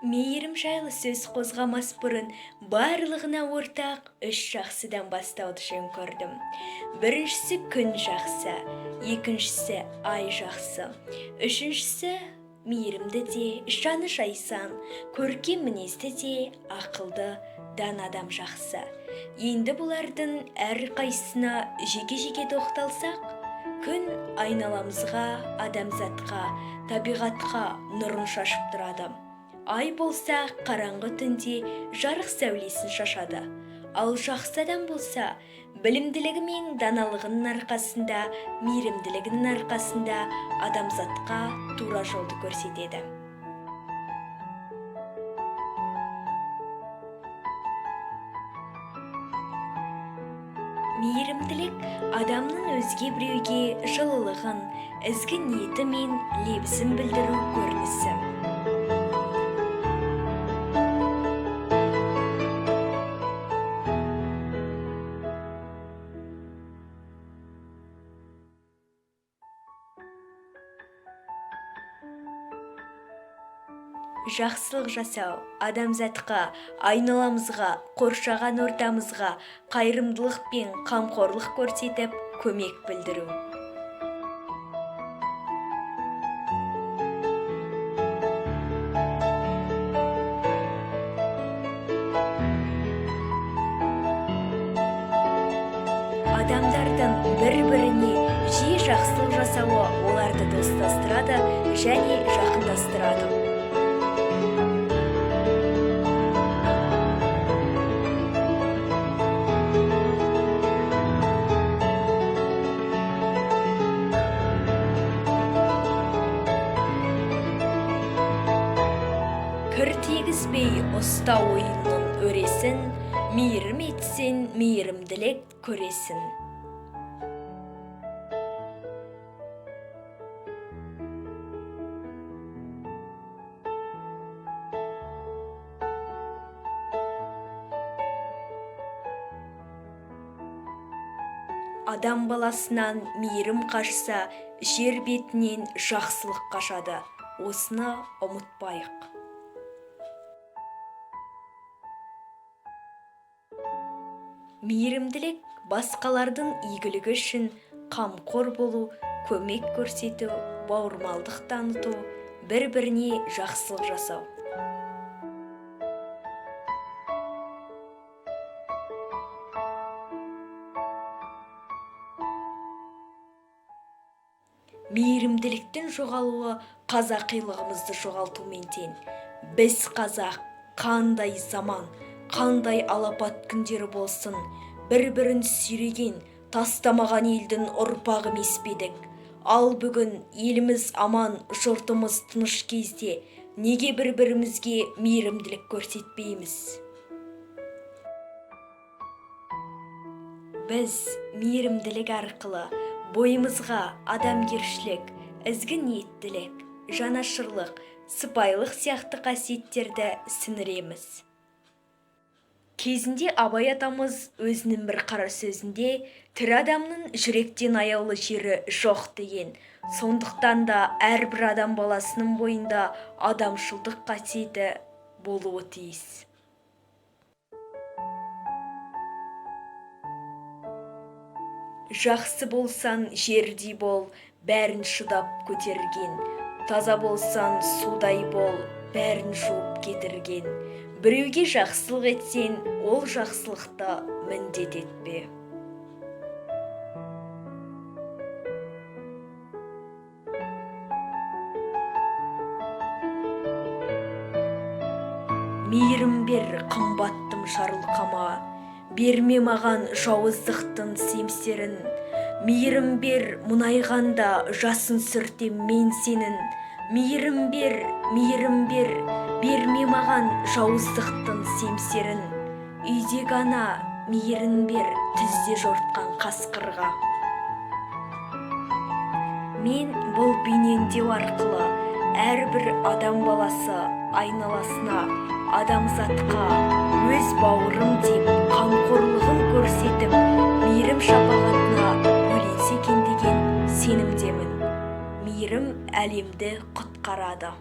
Мейірім жайлы сөз қозғамас бұрын барлығына ортақ үш жақсыдан бастауды жөн көрдім. Біріншісі күн жақсы, екіншісі ай жақсы, үшіншісі мейірімді де, жаны жайсан, көркем мінезді де, ақылды дан адам жақсы. Енді бұлардың әрқайсысына жеке-жеке тоқталсақ, күн айналамызға, адамзатқа, табиғатқа нұрын шашып тұрады. Ай болса, қараңғы түнде жарық сәулесін шашады. Ал жақсы адам болса, білімділігі мен даналығының арқасында, мейірімділігінің арқасында адамзатқа тура жолды көрсетеді. Мейірімділік адамның өзге біреуге жылылығын, ізгі ниеті мен лебізін білдіру көрінісі. Жақсылық жасау адамзатқа, айналамызға, қоршаған ортамызға қайырымдылық пен қамқорлық көрсетіп, көмек білдіру. Адамдардың бір-біріне жиі жақсылық жасауы оларды достастырады және жақындастырады. Кір тигізбей ұста ойынның өресін, мейірім етсін, мейірімділік көресін. Адам баласынан мейірім қашса, жер бетінен жақсылық қашады. Осыны ұмытпайық. Мейірімділік басқалардың игілігі үшін қамқор болу, көмек көрсету, бауырмалдық таныту, бір-біріне жақсылық жасау. Мейірімділіктің жоғалуы қазақилығымызды жоғалтумен тең. Біз қазақ, қандай заман, қандай алапат күндері болсын, бір-бірін сүйреген, тастамаған елдің ұрпағы емес пе едік. Ал бүгін еліміз аман, жұртымыз тыныш кезде, неге бір-бірімізге мейірімділік көрсетпейміз? Біз мейірімділік арқылы бойымызға адамгершілік, ізгі ниеттілік, жанашырлық, сыпайылық сияқты қасиеттерді сіңіреміз. Кезінде Абай атамыз өзінің бір қара сөзінде тірі адамның жүректен аяулы жері жоқ деген. Сондықтан да әрбір адам баласының бойында адамшылдық қасиеті болуы тиіс. Жақсы болсаң жердей бол, бәрін шыдап көтерген. Таза болсаң судай бол, бәрін жуып кетірген. Біреуге жақсылық етсең, ол жақсылықты міндет етпе. Мейірім бер қымбаттым жарылқама, берме маған жауыздықтың семсерін. Мейірім бер мұнайғанда жасын сүртем мен сенің. Мейірім бер, берме маған жауыздықтың семсерін. Үйдегі ана мейірім бер түзде жортқан қасқырға. Мен бұл бейнелеу арқылы әрбір адам баласы айналасына, адамзатқа өз бауырым деп қамқорлығын көрсетіп, мейірім шапағатына бөленсе екен деген сенімдемін. Мейірім әлемді құтқарады.